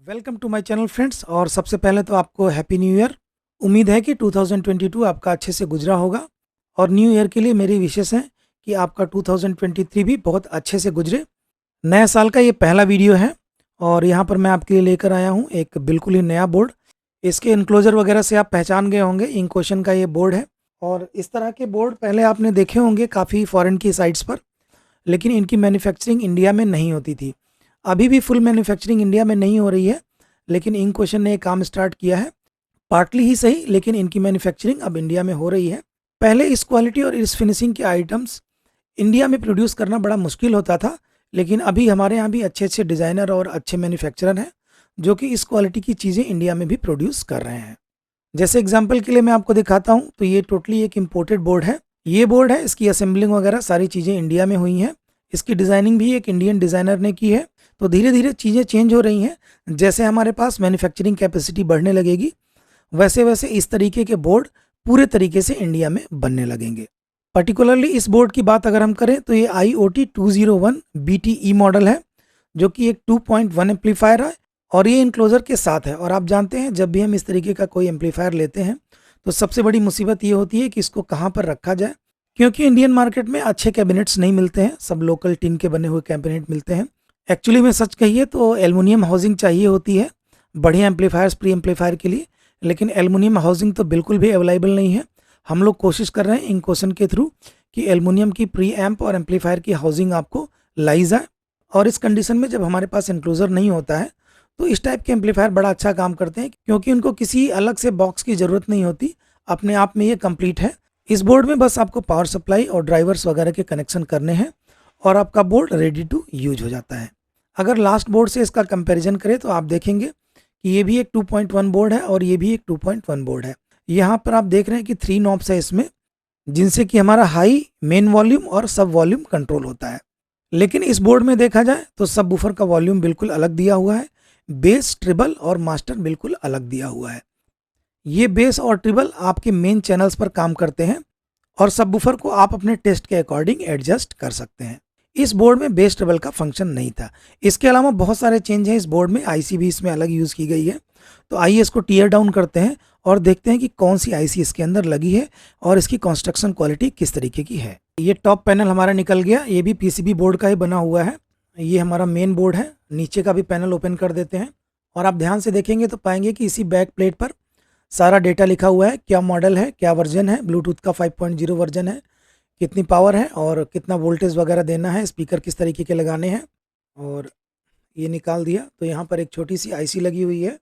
Welcome to my channel friends. और सबसे पहले तो आपको हैप्पी न्यू ईयर। उम्मीद है कि 2022 आपका अच्छे से गुजरा होगा और न्यू ईयर के लिए मेरी विशेष है कि आपका 2023 भी बहुत अच्छे से गुजरे। नए साल का ये पहला वीडियो है और यहाँ पर मैं आपके लिए लेकर आया हूँ एक बिल्कुल ही नया बोर्ड। इसके इनक्लोजर वगैरह से आप पहचान गए होंगे, इंक ओशन का ये बोर्ड है। और इस तरह के बोर्ड पहले आपने देखे होंगे काफ़ी फॉरेन की साइट्स पर, लेकिन इनकी मैन्युफैक्चरिंग इंडिया में नहीं होती थी। अभी भी फुल मैन्युफैक्चरिंग इंडिया में नहीं हो रही है, लेकिन इंक ओशन ने ये काम स्टार्ट किया है, पार्टली ही सही, लेकिन इनकी मैन्युफैक्चरिंग अब इंडिया में हो रही है। पहले इस क्वालिटी और इस फिनिशिंग के आइटम्स इंडिया में प्रोड्यूस करना बड़ा मुश्किल होता था, लेकिन अभी हमारे यहाँ भी अच्छे अच्छे डिज़ाइनर और अच्छे मैन्युफैक्चरर हैं जो कि इस क्वालिटी की चीज़ें इंडिया में भी प्रोड्यूस कर रहे हैं। जैसे एग्जाम्पल के लिए मैं आपको दिखाता हूँ, तो ये टोटली एक इम्पोर्टेड बोर्ड है। ये बोर्ड है, इसकी असेंबलिंग वगैरह सारी चीज़ें इंडिया में हुई हैं। इसकी डिज़ाइनिंग भी एक इंडियन डिज़ाइनर ने की है। तो धीरे धीरे चीज़ें चेंज हो रही हैं। जैसे हमारे पास मैन्युफैक्चरिंग कैपेसिटी बढ़ने लगेगी, वैसे वैसे इस तरीके के बोर्ड पूरे तरीके से इंडिया में बनने लगेंगे। पर्टिकुलरली इस बोर्ड की बात अगर हम करें तो ये IoT 201 BTE मॉडल है, जो कि एक 2.1 एम्पलीफायर है और ये इनक्लोजर के साथ है। और आप जानते हैं जब भी हम इस तरीके का कोई एम्पलीफायर लेते हैं तो सबसे बड़ी मुसीबत ये होती है कि इसको कहाँ पर रखा जाए, क्योंकि इंडियन मार्केट में अच्छे कैबिनेट्स नहीं मिलते हैं, सब लोकल टिन के बने हुए कैबिनेट मिलते हैं। एक्चुअली में सच कहिए तो एल्युमिनियम हाउसिंग चाहिए होती है बढ़िया एम्पलीफायर्स, प्री एम्पलीफायर के लिए, लेकिन एल्युमिनियम हाउसिंग तो बिल्कुल भी अवेलेबल नहीं है। हम लोग कोशिश कर रहे हैं इंक ओशन के थ्रू कि एल्युमिनियम की प्री एम्प और एम्पलीफायर की हाउसिंग आपको लाई जाए। और इस कंडीशन में जब हमारे पास इंक्लोजर नहीं होता है तो इस टाइप के एम्पलीफायर बड़ा अच्छा काम करते हैं, क्योंकि उनको किसी अलग से बॉक्स की ज़रूरत नहीं होती, अपने आप में ये कंप्लीट है। इस बोर्ड में बस आपको पावर सप्लाई और ड्राइवर्स वगैरह के कनेक्शन करने हैं और आपका बोर्ड रेडी टू यूज हो जाता है। अगर लास्ट बोर्ड से इसका कंपैरिजन करें तो आप देखेंगे कि ये भी एक 2.1 बोर्ड है और ये भी एक 2.1 बोर्ड है। यहाँ पर आप देख रहे हैं कि 3 नॉब्स है इसमें, जिनसे कि हमारा हाई, मेन वॉल्यूम और सब वॉल्यूम कंट्रोल होता है। लेकिन इस बोर्ड में देखा जाए तो सब वूफर का वॉल्यूम बिल्कुल अलग दिया हुआ है, बेस, ट्रिबल और मास्टर बिल्कुल अलग दिया हुआ है। ये बेस और ट्रिबल आपके मेन चैनल्स पर काम करते हैं और सब वूफर को आप अपने टेस्ट के अकॉर्डिंग एडजस्ट कर सकते हैं। इस बोर्ड में बेस ट्रिबल का फंक्शन नहीं था। इसके अलावा बहुत सारे चेंज हैं इस बोर्ड में, आईसी भी इसमें अलग यूज़ की गई है। तो आइए इसको टीयर डाउन करते हैं और देखते हैं कि कौन सी आईसी इसके अंदर लगी है और इसकी कंस्ट्रक्शन क्वालिटी किस तरीके की है। ये टॉप पैनल हमारा निकल गया, ये भी पीसीबी बोर्ड का ही बना हुआ है। ये हमारा मेन बोर्ड है। नीचे का भी पैनल ओपन कर देते हैं और आप ध्यान से देखेंगे तो पाएंगे कि इसी बैक प्लेट पर सारा डेटा लिखा हुआ है, क्या मॉडल है, क्या वर्जन है, ब्लूटूथ का 5.0 वर्जन है, कितनी पावर है और कितना वोल्टेज वगैरह देना है, स्पीकर किस तरीके के लगाने हैं। और ये निकाल दिया तो यहाँ पर एक छोटी सी आईसी लगी हुई है,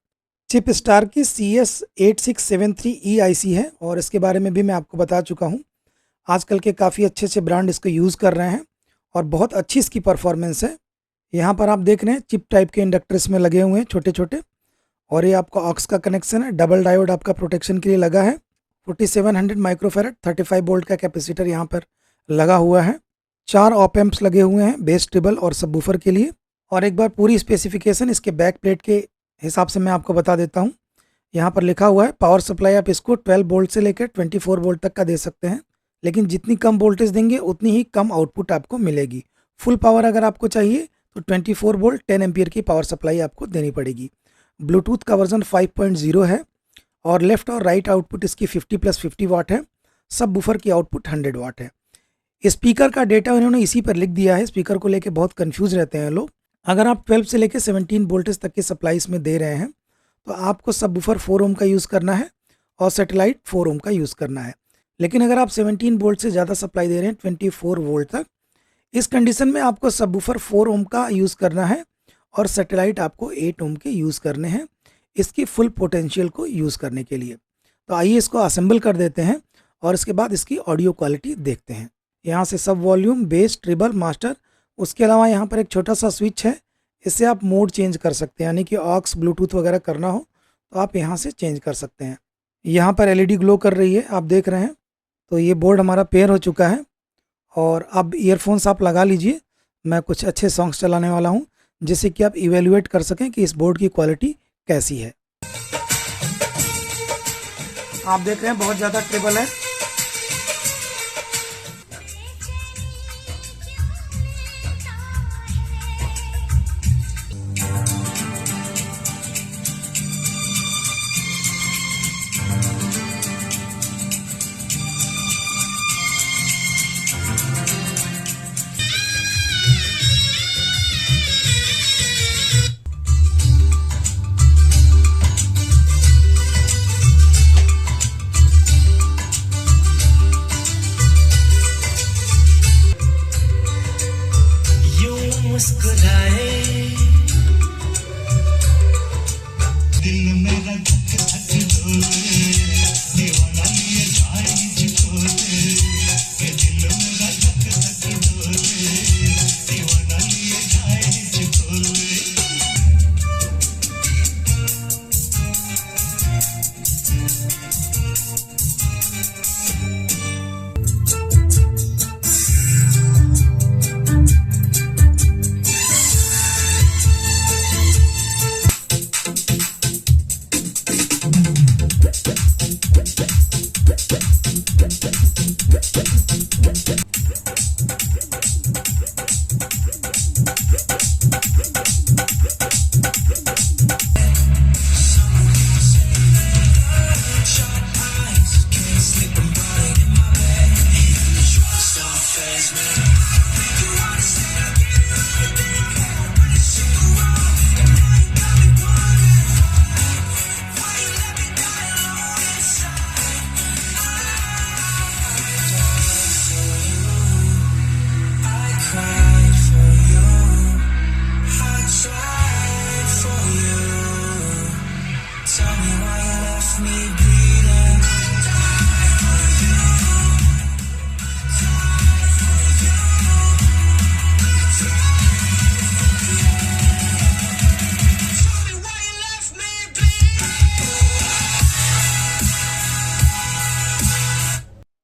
चिप स्टार की CS8673E आईसी है और इसके बारे में भी मैं आपको बता चुका हूँ। आजकल के काफ़ी अच्छे अच्छे ब्रांड इसको यूज़ कर रहे हैं और बहुत अच्छी इसकी परफॉर्मेंस है। यहाँ पर आप देख रहे हैं चिप टाइप के इंडक्टर इसमें लगे हुए हैं छोटे छोटे, और ये आपका ऑक्स का कनेक्शन है, डबल डायोड आपका प्रोटेक्शन के लिए लगा है, 4700 माइक्रोफेरेड 35 वोल्ट का कैपेसिटर यहाँ पर लगा हुआ है, 4 ऑप एम्प्स लगे हुए हैं बेस, ट्रिबल और सबवूफर के लिए। और एक बार पूरी स्पेसिफिकेशन इसके बैक प्लेट के हिसाब से मैं आपको बता देता हूँ। यहाँ पर लिखा हुआ है पावर सप्लाई आप इसको 12 वोल्ट से लेकर 24 वोल्ट तक का दे सकते हैं, लेकिन जितनी कम वोल्टेज देंगे उतनी ही कम आउटपुट आपको मिलेगी। फुल पावर अगर आपको चाहिए तो 24 वोल्ट 10 एम्पियर की पावर सप्लाई आपको देनी पड़ेगी। ब्लूटूथ का वर्जन 5.0 है और लेफ्ट और राइट आउटपुट इसकी 50+50 वाट है। सब वूफर की आउटपुट 100 वाट है। स्पीकर का डेटा इन्होंने इसी पर लिख दिया है, स्पीकर को लेके बहुत कंफ्यूज रहते हैं लोग। अगर आप 12 से लेके 17 वोल्टेज तक की सप्लाई इसमें दे रहे हैं तो आपको सब वूफर 4 ओम का यूज़ करना है और सैटेलाइट 4 ओम का यूज़ करना है। लेकिन अगर आप 17 वोल्ट से ज़्यादा सप्लाई दे रहे हैं 24 वोल्ट तक, इस कंडीशन में आपको सब वूफर 4 ओम का यूज़ करना है और सैटेलाइट आपको 8 ओम के यूज़ करने हैं इसकी फुल पोटेंशियल को यूज़ करने के लिए। तो आइए इसको असेंबल कर देते हैं और इसके बाद इसकी ऑडियो क्वालिटी देखते हैं। यहाँ से सब वॉल्यूम, बेस, ट्रिबल, मास्टर, उसके अलावा यहाँ पर एक छोटा सा स्विच है, इससे आप मोड चेंज कर सकते हैं, यानी कि ऑक्स, ब्लूटूथ वगैरह करना हो तो आप यहाँ से चेंज कर सकते हैं। यहाँ पर LED ग्लो कर रही है, आप देख रहे हैं। तो ये बोर्ड हमारा पेयर हो चुका है और अब ईयरफोन्स आप लगा लीजिए। मैं कुछ अच्छे सॉन्ग्स चलाने वाला हूँ जिससे कि आप इवेल्युएट कर सकें कि इस बोर्ड की क्वालिटी कैसी है। आप देख रहे हैं बहुत ज़्यादा ट्रिबल है।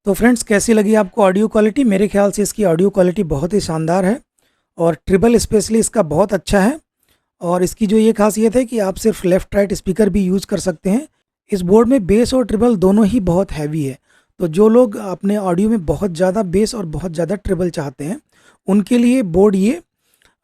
तो फ्रेंड्स, कैसी लगी आपको ऑडियो क्वालिटी? मेरे ख्याल से इसकी ऑडियो क्वालिटी बहुत ही शानदार है और ट्रिबल स्पेशली इसका बहुत अच्छा है। और इसकी जो ये खासियत है कि आप सिर्फ लेफ़्ट राइट स्पीकर भी यूज़ कर सकते हैं। इस बोर्ड में बेस और ट्रिबल दोनों ही बहुत हैवी है, तो जो लोग अपने ऑडियो में बहुत ज़्यादा बेस और बहुत ज़्यादा ट्रिबल चाहते हैं, उनके लिए बोर्ड ये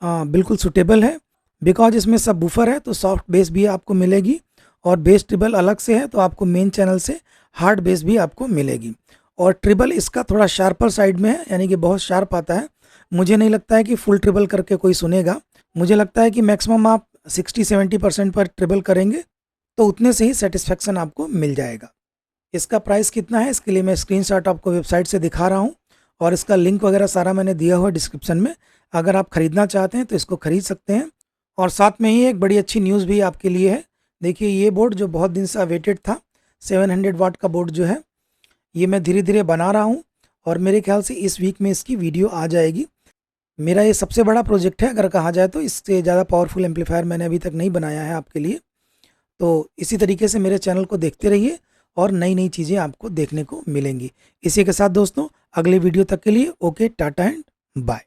बिल्कुल सूटेबल है। बिकॉज इसमें सब बूफर है तो सॉफ्ट बेस भी आपको मिलेगी, और बेस ट्रिबल अलग से है तो आपको मेन चैनल से हार्ड बेस भी आपको मिलेगी। और ट्रिबल इसका थोड़ा शार्पर साइड में है, यानी कि बहुत शार्प आता है। मुझे नहीं लगता है कि फुल ट्रिबल करके कोई सुनेगा। मुझे लगता है कि मैक्सिमम आप 60-70% पर ट्रिबल करेंगे तो उतने से ही सेटिस्फेक्शन आपको मिल जाएगा। इसका प्राइस कितना है, इसके लिए मैं स्क्रीनशॉट आपको वेबसाइट से दिखा रहा हूँ, और इसका लिंक वगैरह सारा मैंने दिया हुआ है डिस्क्रिप्शन में। अगर आप ख़रीदना चाहते हैं तो इसको ख़रीद सकते हैं। और साथ में ही एक बड़ी अच्छी न्यूज़ भी आपके लिए है। देखिए, ये बोर्ड जो बहुत दिन से अवेटेड था, 700 वाट का बोर्ड जो है, ये मैं धीरे धीरे बना रहा हूँ, और मेरे ख्याल से इस वीक में इसकी वीडियो आ जाएगी। मेरा ये सबसे बड़ा प्रोजेक्ट है अगर कहा जाए तो। इससे ज़्यादा पावरफुल एम्पलीफायर मैंने अभी तक नहीं बनाया है आपके लिए। तो इसी तरीके से मेरे चैनल को देखते रहिए और नई नई चीज़ें आपको देखने को मिलेंगी। इसी के साथ दोस्तों, अगले वीडियो तक के लिए ओके, टाटा एंड बाय।